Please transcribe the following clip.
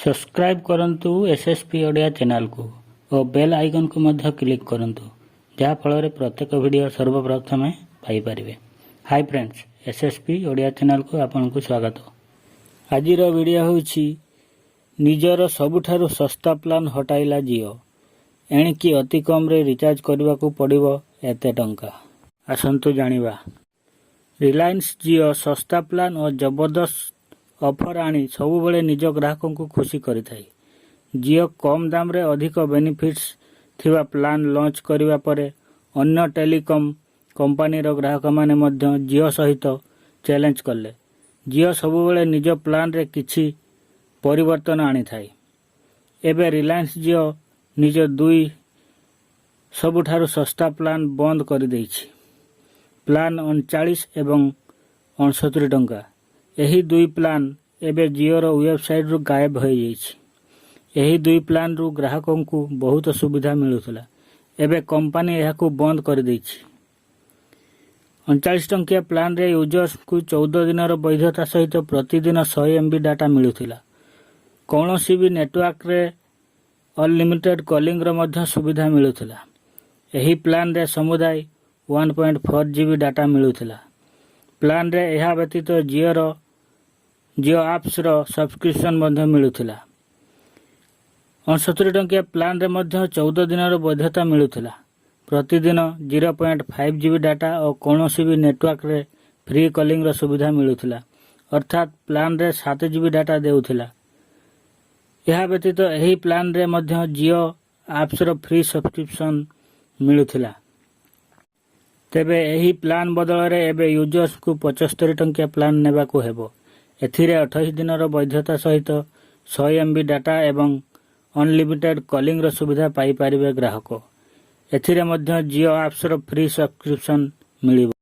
Subscribe करंतु SSP Odia channel को और बेल आइकन को मध्य क्लिक करंतु जहाँ फल प्रत्येक वीडियो सर्वप्रथमे पाई परिवे। Hi friends, SSP Odia channel को आपन को स्वागत। आजिर वीडियो होउछि निजर सबुठारु सस्ता प्लान हटाइला जियो, एणिकी अति कम रे रिचार्ज करने को पड़िबो एते टंका। आसंतु जानिबा। रिलायंस जियो सस्ता प्लान और जबरदस्त ऑफर आनी सबुबले निज ग्राहकों को खुशी करिथाई। जियो कम दाम रे अधिक बेनिफिट्स थिबा प्लान लॉन्च करिवा परे अन्य टेलीकॉम कंपनी रो ग्राहक माने मध्य जियो सहित चैलेंज कले। जियो सबुबले निज प्लान रे किछि परिवर्तन आनी थाई। एबे रिलायंस जियो निज दुई सबुठारु सस्ता प्लान बंद कर देइछि। प्लान 39 एवं 69 टंका। एही दुई प्लान एबे जियो रो वेबसाइट रु गायब हो जाइछि। एही दुई प्लान रु ग्राहकों को बहुत सुविधा मिलुथला, एबे कंपनी एहाकू बंद कर देइछि। 39 टंकिया प्लान रे यूजर्स को 14 दिन रो वैधता सहित प्रतिदिन 100 MB डाटा मिलुथला। कोनोसी भी नेटवर्क रे अनलिमिटेड कॉलिंग रो मध्य सुविधा मिलुथला। एही प्लान रे समुदाय 1.4 GB डाटा मिलुथला। प्लान रे एहा व्यतीत जियो एप्स रो सब्सक्रिप्शन मध्य मिलुथला। 69 टंकिया प्लान रे मध्य 14 दिन रो वैधता मिलुथला। प्रतिदिन 0.5 GB डाटा और कोनोसी भी नेटवर्क रे फ्री कॉलिंग रो सुविधा मिलुथला, अर्थात प्लान रे 7 GB डाटा देउथला। एहा व्यतीत एही प्लान रे मध्य जियो एप्स रो फ्री सब्सक्रिप्शन मिलुथला। तेबे एही प्लान बदल रे एबे यूजर्स को 75 टंकिया प्लान नेबा को हेबो। एथिरे 28 दिन रो वैधता सहित 100 MB डाटा एवं अनलिमिटेड कॉलिंग रो सुविधा पाई परिबे ग्राहक। एथिरे मध्य जियो एप्स रो फ्री सब्सक्रिप्शन मिलिबो।